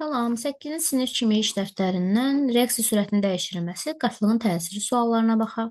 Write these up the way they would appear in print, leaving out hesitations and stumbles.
Salam, 8-ci sinif kimi iş dəftərindən reaksiya sürətinin dəyişdirilməsi, qatılığın təsiri suallarına baxaq.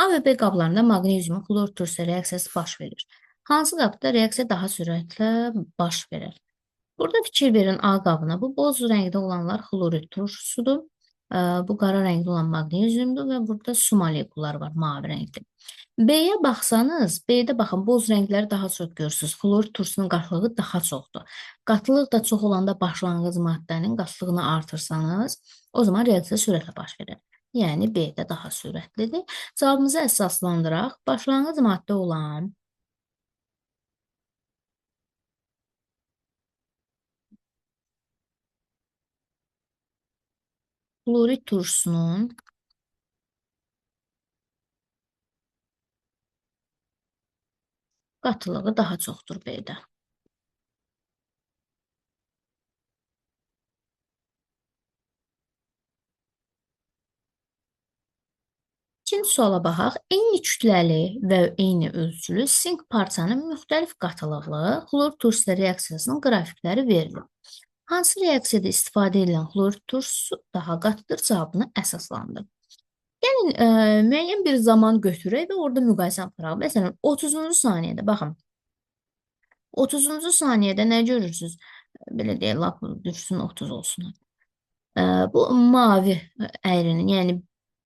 A və B qablarında maqnezium xlor turşusu reaksiyası baş verir. Hansı qabda reaksiya daha sürətlə baş verir? Burada fikir verin A qabına. Bu boz rəngdə olanlar xlorid turşusudur. Bu qara rəngdə olan maqneziumdur və burada su molekülləri var, mavi rəngdə. B-yə baxsanız, B-də baxın, boz rəngləri daha çox görürsünüz. Xlor turşusunun qatılığı daha çoxdur. Qatılıq da çox olanda başlanğıc maddənin qatılığını artırsanız, o zaman reaksiya sürətlə baş verir. Yəni B-də daha sürətlidir. Cavabımızı əsaslandıraq. Başlanğıc maddə olan xlorid turşusunun qatılığı daha çoxdur B-də. İkinci suala baxaq. Eyni kütləli və eyni ölçülü sink parçanın müxtəlif qatılıqlı xlor turşusu reaksiyasının qrafikləri verilir. Hansı reaksiyada istifadə edilən xlorid turşusu daha qatıdır cavabını əsaslandır. Gəlin, müəyyən bir zaman götürək və orada müqayisə aparaq. Məsələn, 30-cu saniyədə, baxın, 30-cu saniyədə nə görürsünüz? Belə deyək, lap düşsün 30 olsun. Bu mavi əyrinin, yəni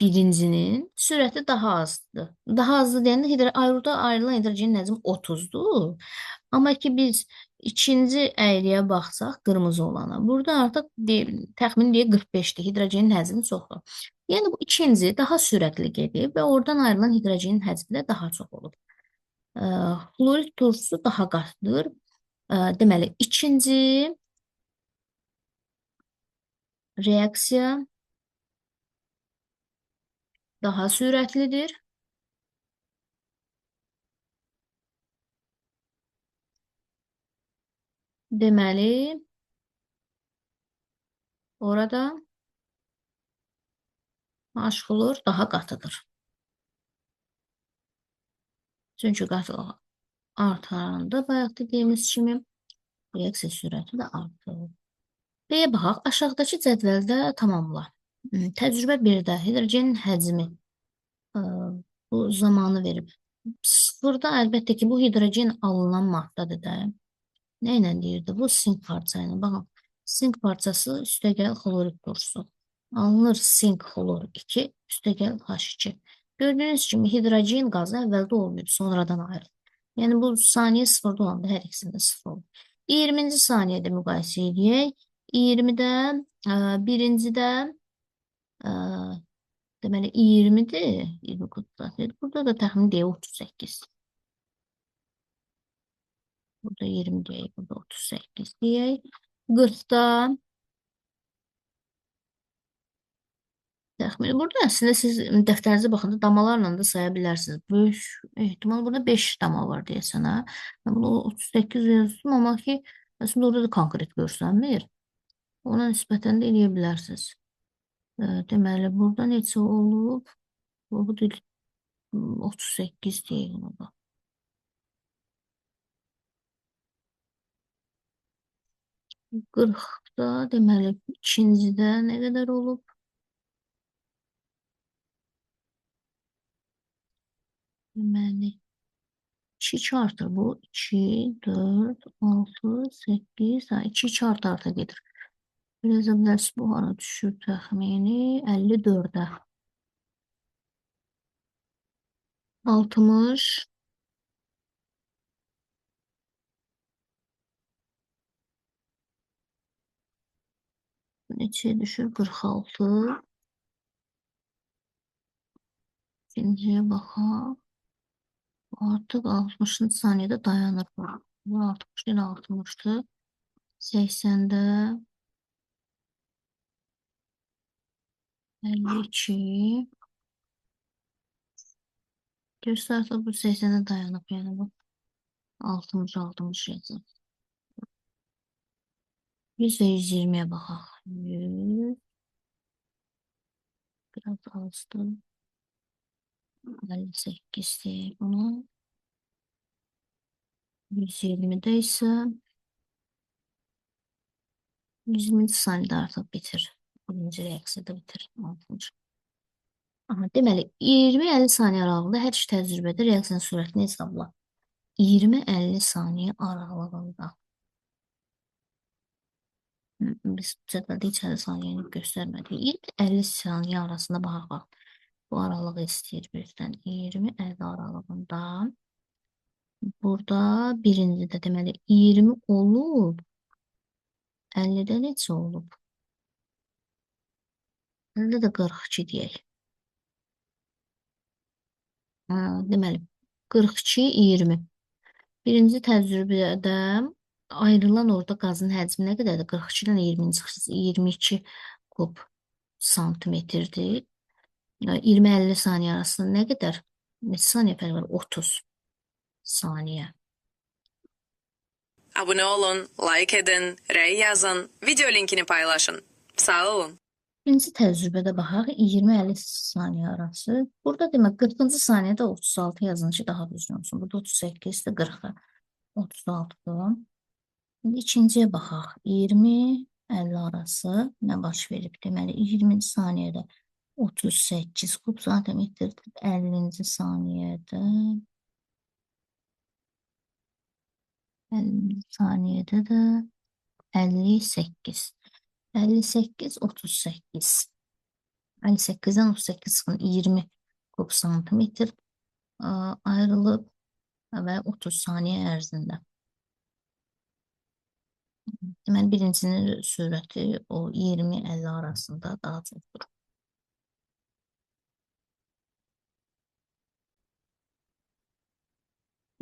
birincinin sürəti daha azdır. Daha azdır deyəndə aeroda ayrılan hidrogenin həcmi 30-dur. Amma ki biz ikinci əyriyə baxsaq, qırmızı olana, burada artıq təxmin deyək 45-dir. Hidrogenin həcmi çoxdur. Yəni bu ikinci daha sürətli gedib və oradan ayrılan hidrogenin həcmi də daha çox olub. Xlorid turşusu daha qatıdır. Deməli, ikinci reaksiya daha sürətlidir. Deməli, orada H-xlor daha qatıdır. Çünki qatılıq artaranda, bayaq dediyimiz kimi, reaksiya sürəti də artır. B-yə baxaq, aşağıdakı cədvəldə tamamla. Təcrübə 1-də hidrogenin həcmi bu zamanı verib. Sıfırda əlbəttə ki, bu hidrogen alınan maddadır da. Nə ilə deyirdi? Bu sink parça ilə. Baxın, sink parçası üstəgəl xlorid turşusu. Alınır sink xlor 2, üstəgəl H2. Gördüyünüz kimi hidrogen qazı əvvəldə olmuyor, sonradan ayrılır. Yəni bu saniyə sıfırda olanda hər ikisində sıfır olur. 20-ci saniyədə müqayisə edək. 20-də, birincidə, deməli 20-dir, 20 qutladır. Burada da təxmin deyək 38. Burada 20 deyək, burada 38 deyək. 40-da təxmini. Burada əslində siz dəftərinizə baxanda damalarla da saya bilərsiniz. Böyük ehtimal burada 5 dama var deyəsən, hə? Mən bunu 38 yazdım, amma ki, əslində orada da konkret görsənmir. Ona nisbətən də eləyə bilərsiniz. Deməli, burada neçə olub? Bu 38 deyək ona. 40-da, deməli, ikincidə nə qədər olub? Deməli, 2 artır bu. 2, 4, 6, 8, 2 arta gedir. Yazə bilərsiniz, bu hara düşür təxmini 54-ə. 60, neçəyə düşür? 46. İkinciyə baxaq. Artıq 60-cı saniyədə dayanır. Bu 60 ilə 60-dır. 80-də 52. Göstərsə bu 80-də dayanıb. Yəni bu 60 yazır. 100 və 120-yə baxaq. 100. Biraz azdır. 58 deyək bunu. 120-də isə 120-ci saniyədə artıq bitir. Birinci reaksiyada bitir. 60. Aha, deməli, 20-50 saniyə aralığında hər iki təcrübədə reaksiyanın sürətini hesabla. 20-50 saniyə aralığında. Biz cədvəldə içəri saniyəni göstərmədik. 20-50 saniyə arasında baxaq. Bu aralığı istəyir birdən. 20-50 aralığında. Burada birincidə deməli 20 olub. 50-də neçə olub? 50-də də 42 deyək. Deməli, 42, 20. Birinci təcrübədə ayrılan orada qazın həcmi nə qədərdir? 42-dən 20-ni çıxırsa 22 kub santimetrdir. 20-50 saniyə arasında nə qədər? Neçə saniyə fərq var? 30 saniyə. Abone olun, like edin, rəy yazın, video linkini paylaşın. Sağ olun. Birinci təcrübədə baxaq, 20-50 saniyə arası. Burada demək, 40-cı saniyədə 36 yazılışı daha düzgün olsun. Burada 38-dir, 40-a 36-dır. İndi ikinciyə baxaq, 20-50 arası nə baş verib? Deməli, 20-ci saniyədə 38 kub santimetrdir, 50-ci saniyədə 50 saniyədə də 58. 58, 38. 58-dən 38 çıxın 20 kub santimetr ayrılıb və 30 saniyə ərzində. Deməli, birincinin sürəti o 20-50 arasında daha çoxdur.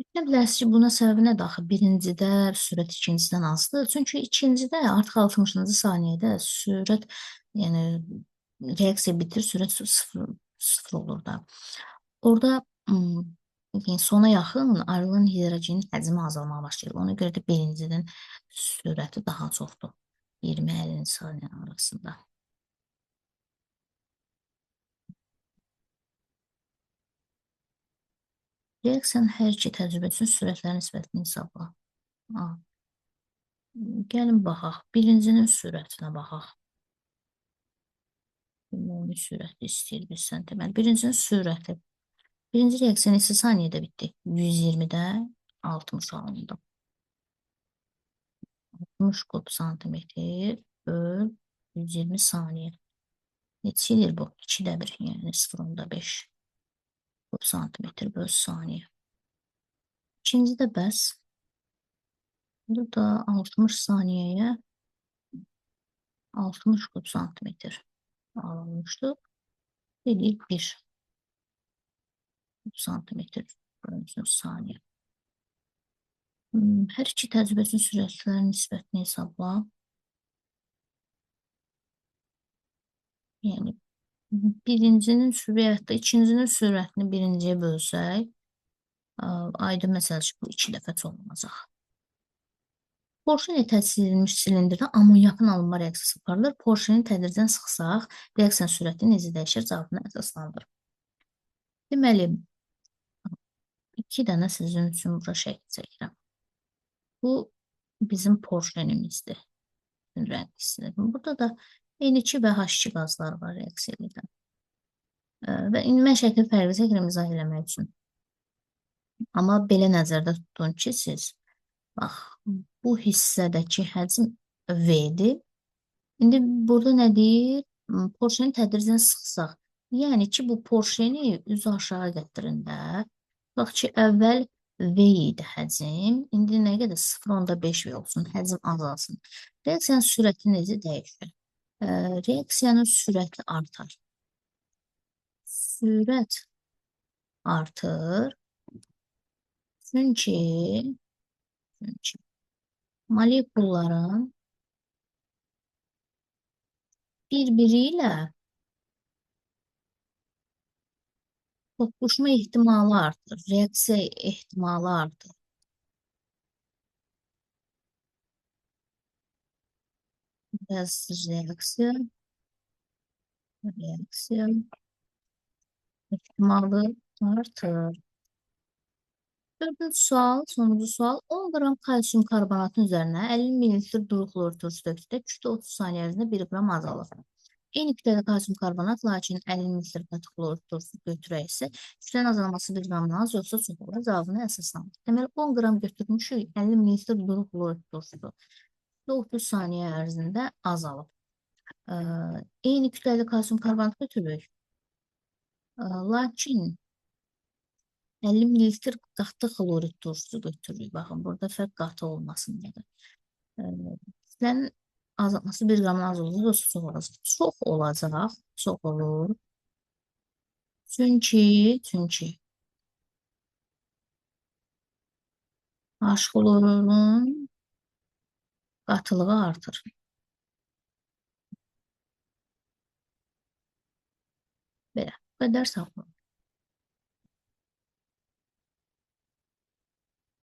Düşünə bilərsiniz ki, buna səbəbi nədir axı? Birincidə sürət ikincisidən azdır. Çünki ikincidə artıq 60-cı saniyədə sürət, yəni reaksiya bitir, sürət sıfır olur da. Orada yəni sona yaxın ayrılan hidrogenin həcmi azalmağa başlayır. Ona görə də birincinin sürəti daha çoxdur. 20-50 saniyə arasında. Reaksiyanın hər iki təcrübə üçün sürətlərin nisbətini hesabla. Gəlin baxaq. Birincinin sürətinə baxaq. Ümumi sürəti istəyir bizdən. Deməli, birincinin sürəti. Birinci reaksiya neçə saniyədə bitdi? 120-də 60 alındı. 60 kub santimetr böl 120 saniyə. Neçə edir bu? 2-də 1, yəni 0.5 kub santimetr böl saniyə. İkinci də bəs. Burada 60 saniyəyə 60 kub santimetr alınmışdır. Dedik 1 kub santimetr bölünsün saniyə. Hər iki təcrübə üçün sürətlərin nisbətini hesabla. Yəni, birincinin sürəti, ikincinin sürətini birinciyə bölsək, aydın məsələ ki, bu 2 dəfə olunacaq. Porşeni təsirlənmiş silindirdə amonyakın alınma reaksiyası aparılır. Porşeni tədricən sıxsaq, reaksiyanın sürəti necə dəyişir cavabını əsaslandırır. Deməli, 2 dənə sizin üçün burada şəkil çəkirəm. Bu bizim porşenimizdir. Burada da N2 və H2 qazlar var reaksiya edən. Və indi mən şəkil fərqli çəkirəm izah eləmək üçün. Amma belə nəzərdə tutun ki, siz bax, bu hissədəki həcm V-dir. İndi burada nə deyir? Porşeni tədricən sıxsaq. Yəni ki, bu porşeni üzü aşağı gətirin də. Bax ki, əvvəl V idi həcm. İndi nə qədər? 0.5 V olsun, həcm azalsın. Reaksiyanın sürəti necə dəyişir? Reaksiyanın sürəti artar. Sürət artır. Çünki molekulların bir-biri ilə toqquşma ehtimalı artır, reaksiya ehtimalı artır. Biraz reaksiya ehtimalı artır. Dördüncü sual, sonuncu sual. 10 qram kalsium karbonatın üzərinə 50 ml duru klor turşu dökdükdə kütle 30 saniyə ərzində 1 qram azalır. Eyni kütlədə kalsium karbonat, lakin 50 ml qatı klor turşu götürək isə kütlənin azalması 1 qramdan az yoxsa çox olur. Cavabını əsaslandır. Deməli, 10 qram götürmüşük, 50 ml duru klor turşudur. 30 saniyə ərzində azalıb. Eyni kütlədə kalsium karbonat götürürük. Lakin 50 ml qatı xlorid turşusu götürürük. Baxın, burada fərq qatı olmasındadır. Kütlənin azalması 1 qramdan az olur, yoxsa çox olacaq. Çox olacaq, çox olur. Çünki H xlorurun qatılığı artır. Belə, bu qədər sağ olun.